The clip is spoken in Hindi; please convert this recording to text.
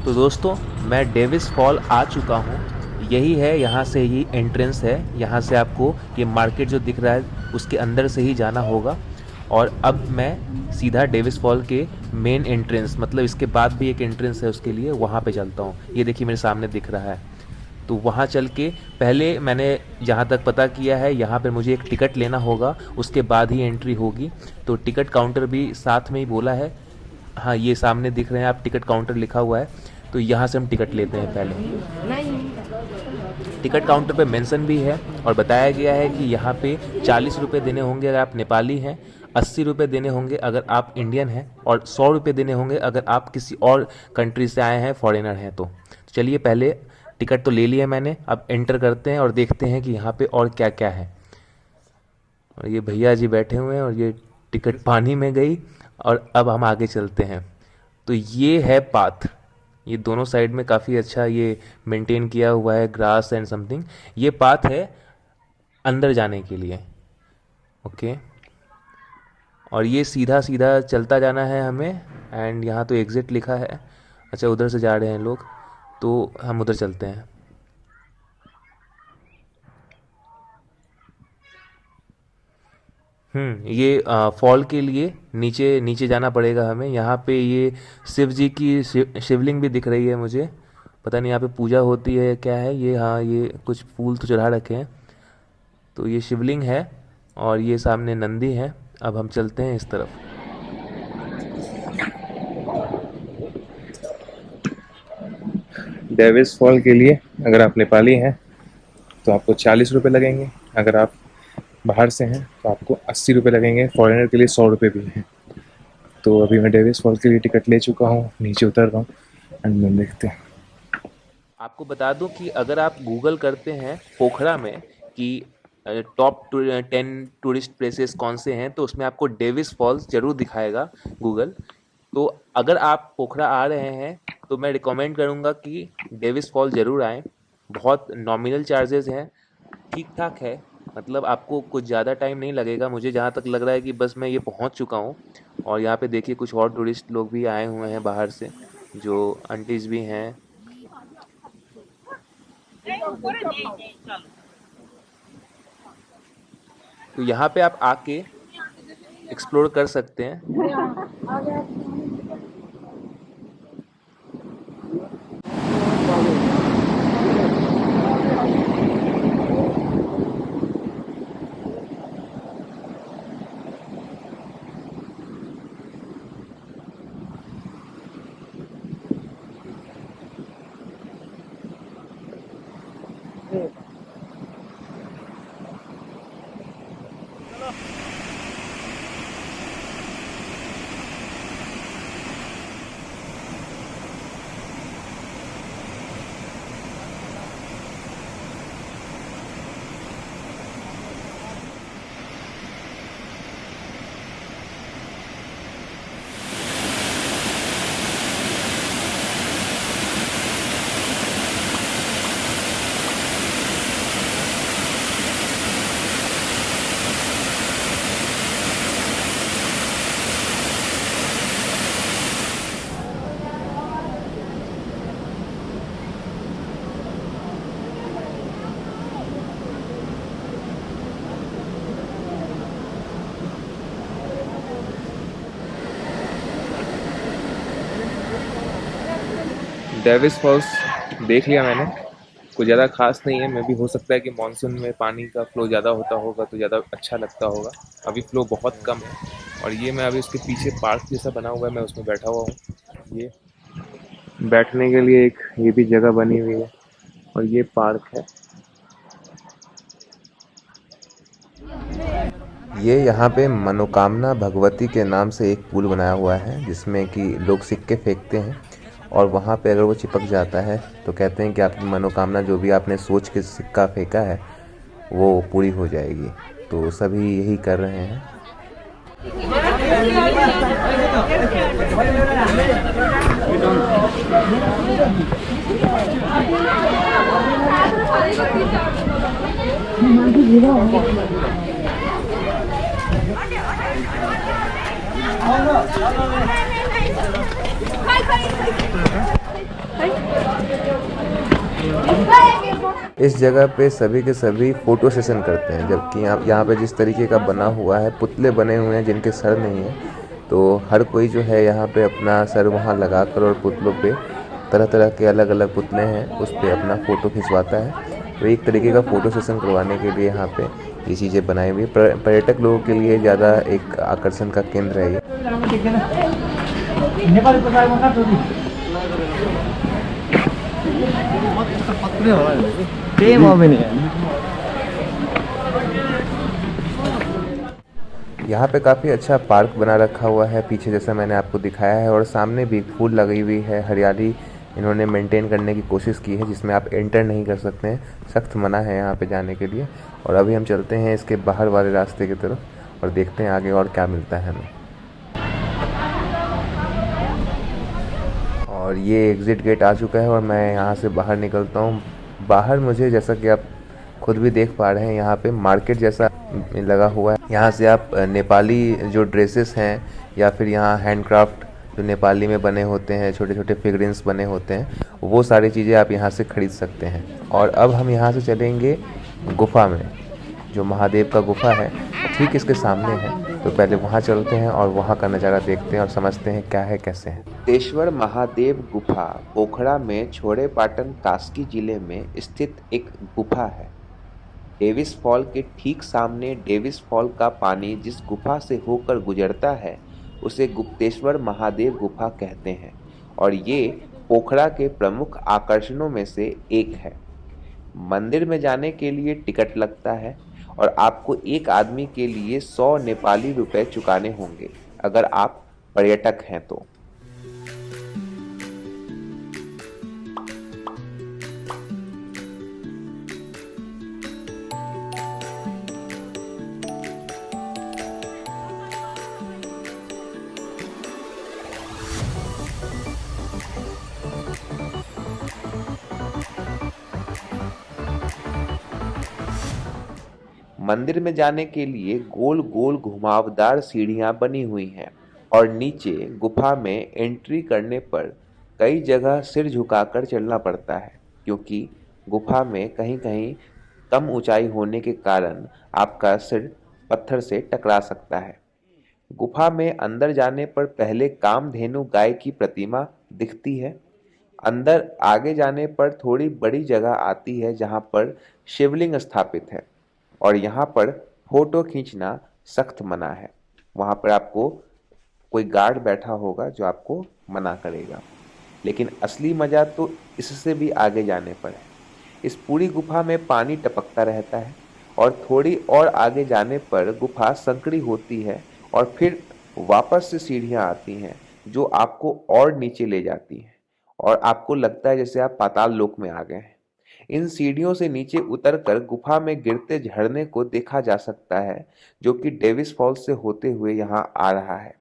तो दोस्तों मैं डेविस फॉल आ चुका हूँ। यही है, यहाँ से ही एंट्रेंस है। यहाँ से आपको ये मार्केट जो दिख रहा है उसके अंदर से ही जाना होगा। और अब मैं सीधा डेविस फॉल के मेन एंट्रेंस, मतलब इसके बाद भी एक एंट्रेंस है उसके लिए, वहाँ पे चलता हूँ। ये देखिए मेरे सामने दिख रहा है। तो वहाँ चल के पहले मैंने जहाँ तक पता किया है, यहाँ पर मुझे एक टिकट लेना होगा, उसके बाद ही एंट्री होगी। तो टिकट काउंटर भी साथ में ही बोला है। हाँ, ये सामने दिख रहे हैं आप, टिकट काउंटर लिखा हुआ है। तो यहाँ से हम टिकट लेते हैं पहले। टिकट काउंटर पे मेंशन भी है और बताया गया है कि यहाँ पे 40 रुपये देने होंगे अगर आप नेपाली हैं, 80 रुपये देने होंगे अगर आप इंडियन हैं, और 100 रुपये देने होंगे अगर आप किसी और कंट्री से आए हैं, फॉरेनर हैं। तो चलिए, पहले टिकट तो ले लिया मैंने, अब एंटर करते हैं और देखते हैं कि यहाँ पे और क्या क्या है। और ये भैया जी बैठे हुए हैं और ये टिकट पानी में गई। और अब हम आगे चलते हैं। तो ये है पाथ। ये दोनों साइड में काफ़ी अच्छा ये मेंटेन किया हुआ है, ग्रास एंड समथिंग। ये पाथ है अंदर जाने के लिए। ओके, और ये सीधा सीधा चलता जाना है हमें। एंड यहाँ तो एग्ज़िट लिखा है। अच्छा, उधर से जा रहे हैं लोग, तो हम उधर चलते हैं। ये फॉल के लिए नीचे नीचे जाना पड़ेगा हमें। यहाँ पे ये शिव जी की शिवलिंग भी दिख रही है मुझे। पता नहीं यहाँ पे पूजा होती है क्या है ये। हाँ, ये कुछ फूल तो चढ़ा रखे हैं। तो ये शिवलिंग है और ये सामने नंदी है। अब हम चलते हैं इस तरफ। डेविस फॉल के लिए अगर आप नेपाली हैं तो आपको 40 रुपये लगेंगे। अगर आप बाहर से हैं तो आपको 80 रुपये लगेंगे। फॉरेनर के लिए 100 रुपये भी हैं। तो अभी मैं डेविस फॉल के लिए टिकट ले चुका हूँ, नीचे उतर रहा हूँ एंड हम देखते हैं। आपको बता दूं कि अगर आप गूगल करते हैं पोखरा में कि टॉप 10 टूरिस्ट प्लेसेस कौन से हैं, तो उसमें आपको डेविस फॉल्स ज़रूर दिखाएगा गूगल। तो अगर आप पोखरा आ रहे हैं तो मैं रिकमेंड करूँगा कि डेविस फॉल ज़रूर आएँ। बहुत नॉमिनल चार्जेस हैं, ठीक ठाक है। मतलब आपको कुछ ज़्यादा टाइम नहीं लगेगा। मुझे जहाँ तक लग रहा है कि बस मैं ये पहुँच चुका हूँ। और यहाँ पे देखिए कुछ और टूरिस्ट लोग भी आए हुए हैं बाहर से, जो आंटीज़ भी हैं। तो यहाँ पे आप आके एक्सप्लोर कर सकते हैं। डेविस फॉल्स देख लिया मैंने, कुछ ज़्यादा खास नहीं है। मे भी हो सकता है कि मानसून में पानी का फ्लो ज़्यादा होता होगा तो ज़्यादा अच्छा लगता होगा। अभी फ्लो बहुत कम है। और ये मैं अभी उसके पीछे पार्क जैसा बना हुआ है, मैं उसमें बैठा हुआ हूँ। ये बैठने के लिए एक ये भी जगह बनी हुई है और ये पार्क है। ये यहाँ पे मनोकामना भगवती के नाम से एक पुल बनाया हुआ है, जिसमें कि लोग सिक्के फेंकते हैं और वहाँ पे अगर वो चिपक जाता है तो कहते हैं कि आपकी मनोकामना, जो भी आपने सोच के सिक्का फेंका है, वो पूरी हो जाएगी। तो सभी यही कर रहे हैं। इस जगह पे सभी के सभी फ़ोटो सेशन करते हैं, जबकि यहाँ पे जिस तरीके का बना हुआ है, पुतले बने हुए हैं जिनके सर नहीं है, तो हर कोई जो है यहाँ पे अपना सर वहाँ लगाकर और पुतलों पे तरह तरह के अलग अलग पुतले हैं उस पे अपना फ़ोटो खिंचवाता है। तो एक तरीके का फ़ोटो सेशन करवाने के लिए यहाँ पे ये चीज़ें बनाई हुई है। पर्यटक लोगों के लिए ज़्यादा एक आकर्षण का केंद्र है ये। यहाँ पे काफ़ी अच्छा पार्क बना रखा हुआ है पीछे, जैसा मैंने आपको दिखाया है, और सामने भी फूल लगी हुई है, हरियाली इन्होंने मेंटेन करने की कोशिश की है, जिसमें आप एंटर नहीं कर सकते हैं, सख्त मना है यहाँ पे जाने के लिए। और अभी हम चलते हैं इसके बाहर वाले रास्ते की तरफ और देखते हैं आगे और क्या मिलता है हमें। और ये एग्ज़िट गेट आ चुका है और मैं यहाँ से बाहर निकलता हूँ। बाहर मुझे, जैसा कि आप खुद भी देख पा रहे हैं, यहाँ पे मार्केट जैसा लगा हुआ है। यहाँ से आप नेपाली जो ड्रेसेस हैं या फिर यहाँ हैंडक्राफ्ट जो नेपाली में बने होते हैं, छोटे छोटे फिगरिन्स बने होते हैं, वो सारी चीज़ें आप यहाँ से ख़रीद सकते हैं। और अब हम यहाँ से चलेंगे गुफ़ा में, जो महादेव का गुफ़ा है ठीक इसके सामने है। तो पहले वहाँ चलते हैं और वहाँ का नज़ारा देखते हैं और समझते हैं क्या है कैसे है। तेश्वर महादेव गुफा पोखरा में छोड़े पाटन कास्की जिले में स्थित एक गुफा है। डेविस फॉल के ठीक सामने डेविस फॉल का पानी जिस गुफा से होकर गुजरता है उसे गुप्तेश्वर महादेव गुफा कहते हैं और ये पोखरा के प्रमुख आकर्षणों में से एक है। मंदिर में जाने के लिए टिकट लगता है और आपको एक आदमी के लिए 100 नेपाली रुपए चुकाने होंगे अगर आप पर्यटक हैं तो। मंदिर में जाने के लिए गोल गोल घुमावदार सीढ़ियां बनी हुई हैं और नीचे गुफा में एंट्री करने पर कई जगह सिर झुकाकर चलना पड़ता है, क्योंकि गुफा में कहीं कहीं कम ऊंचाई होने के कारण आपका सिर पत्थर से टकरा सकता है। गुफा में अंदर जाने पर पहले कामधेनु गाय की प्रतिमा दिखती है। अंदर आगे जाने पर थोड़ी बड़ी जगह आती है जहां पर शिवलिंग स्थापित है और यहाँ पर फोटो खींचना सख्त मना है। वहाँ पर आपको कोई गार्ड बैठा होगा जो आपको मना करेगा, लेकिन असली मज़ा तो इससे भी आगे जाने पर है। इस पूरी गुफा में पानी टपकता रहता है और थोड़ी और आगे जाने पर गुफा संकरी होती है और फिर वापस से सीढ़ियाँ आती हैं जो आपको और नीचे ले जाती हैं और आपको लगता है जैसे आप पाताल लोक में आ गए हैं। इन सीढ़ियों से नीचे उतरकर गुफा में गिरते झरने को देखा जा सकता है जो कि डेविस फॉल्स से होते हुए यहाँ आ रहा है।